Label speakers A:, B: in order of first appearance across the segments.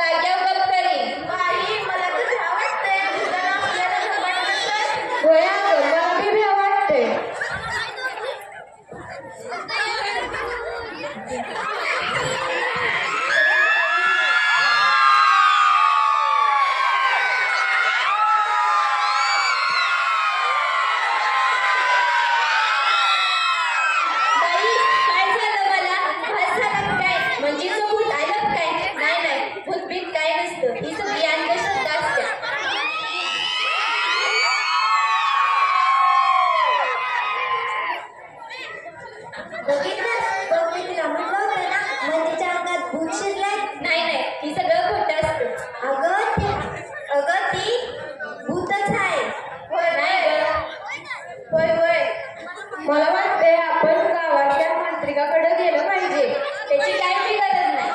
A: जाग्यावर गप करीन.
B: बाई मला तर भ्या वाटतंय. भूताला आपल्याला झपाटलं तर.
A: होय अगं, मला बी भ्या वाटते.
B: बाई काय झालं मला? भास झाला का काय? म्हणजे भूत आलं का काय? नाही नाही, भूत बीत काय नसतं. ही सगळी अंधश्रद्धा असते. बघितलंस? बघ मी तुला म्हणलं होतं ना, मंजीच्या अंगात भूत शिरलंय. नाही नाही, ही सगळं खोटं असतं. अगं ती भूतच आहे. होय नाही गं. होय होय.
A: मला वाटतंय आपण गावाच्या मांत्रिकाकडे गेलं पाहिजे.
B: त्याची काय बी गरज नाही.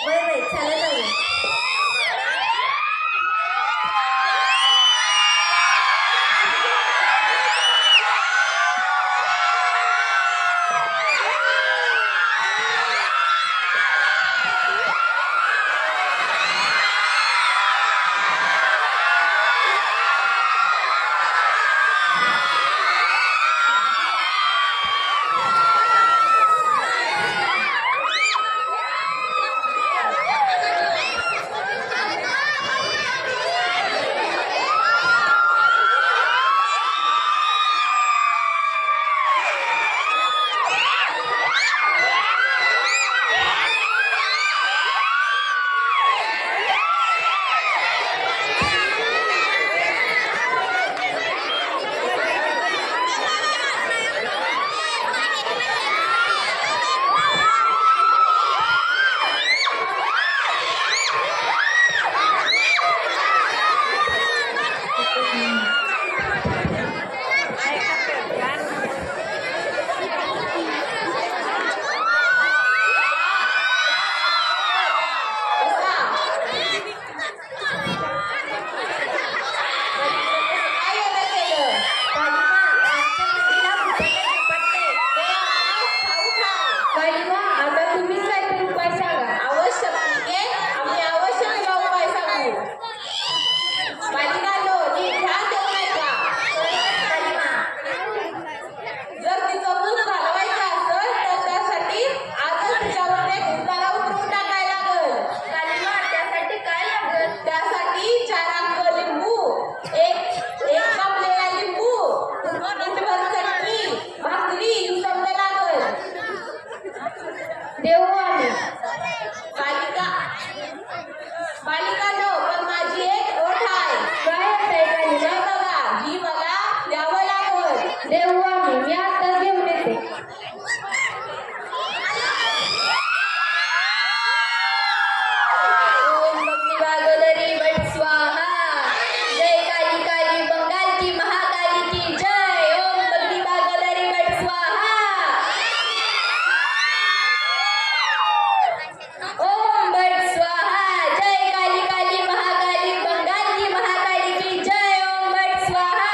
B: होय होय, चला जाऊया.
A: कालिमा, आता तुम्हीच काहीतरी उपाय सांगा.
B: आवश्यक ठीक आहे. आम्ही आवश्यक तुला उपाय सांगू. बालिकांनो, नीट ध्यान देऊ नका. जर तिचं भूत घालवायचं असेल तर त्यासाठी आजच तिच्यावर एक भूताला उतरवून टाकायला लागल. कालिमा, त्यासाठी काय लागल? त्यासाठी 4 अंक लिंबू, एक कापलेला लिंबू, मुठभर चटणी, भाकरी ही समजा लागल.
A: देऊ आम्ही.
B: बालिकांनो, पण माझी एक अट आहे.
A: काय आहे कालिमा?
B: हे बघा, ही मला द्यावं लागल.
A: देऊ आम्ही. मी आताच घेऊन येते.
B: ओम भक्ती भागोदरी बट स्वाहा. जय काली काली बंगाल की महाकाली की जय. ओम भक्ती भागोदरी बट स्वाहा. ओम बट स्वाहा. जय काली काली महाकाली बंगाल की महाकाली की जय. ओम बट स्वाहा.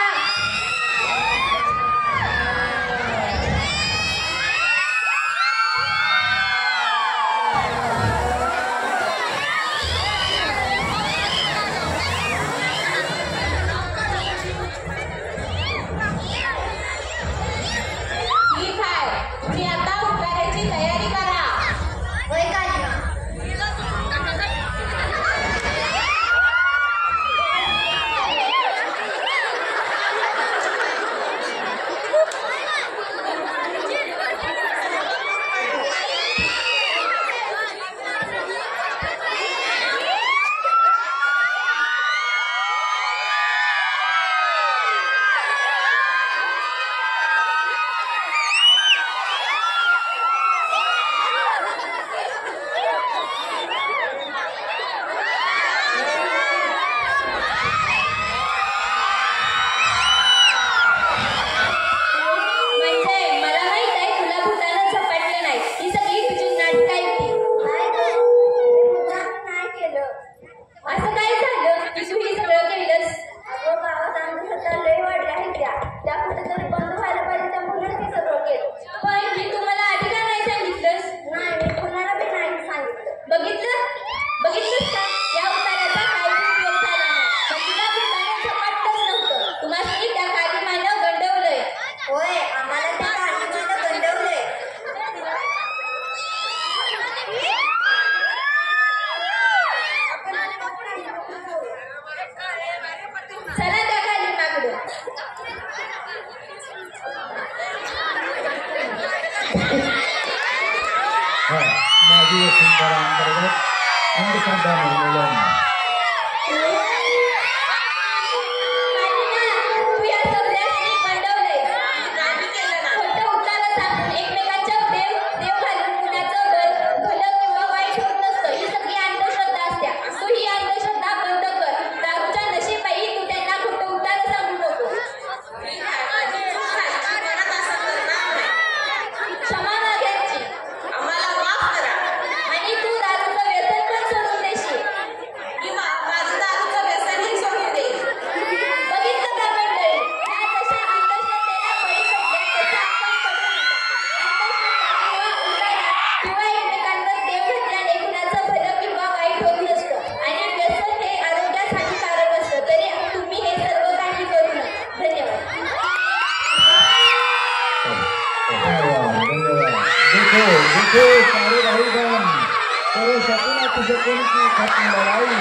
C: परंपरांतर्गत अंधश्रद्धा निर्मूलन
A: तू या सगळ्यांनी मंडवलंय.
B: नाही केलं ना.
A: खोटं उतारा सांगून एकमेकांच्या देव घालून कुणाचं भलं किंवा वाईट होत नसतं. ही सगळी अंधश्रद्धा असत्या. तू ही अंधश्रद्धा बंद कर. दारूच्या नशेपायी तू त्यांना खोटं उतारा सांगू नको.
B: माझी चूक झाली. परत असं करणार नाही.
A: क्षमा मागायची
B: आम्हाला माफ करा.
A: आणि तू दारूचं व्यसन पण सोडून देशील.
B: मी माझं दारूचं व्यसनही सोडून देईन.
A: बघितलं का मंडळी? ह्या जशा अंधश्रद्धेला बळी पडल्या तशा आपण पडू नका. अंधश्रद्धा किंवा एकमेकांवर देव घातल्याने कुणाचं भलं किंवा वाईट होत नसतं आणि व्यसन हे आरोग्यास हानिकारक असतं. तरी तुम्ही हे सर्व काही करू नका. धन्यवाद.
C: देखो देखो सारे भाई बहन तेरे सपना तुझे कौन की खत्म लड़ाई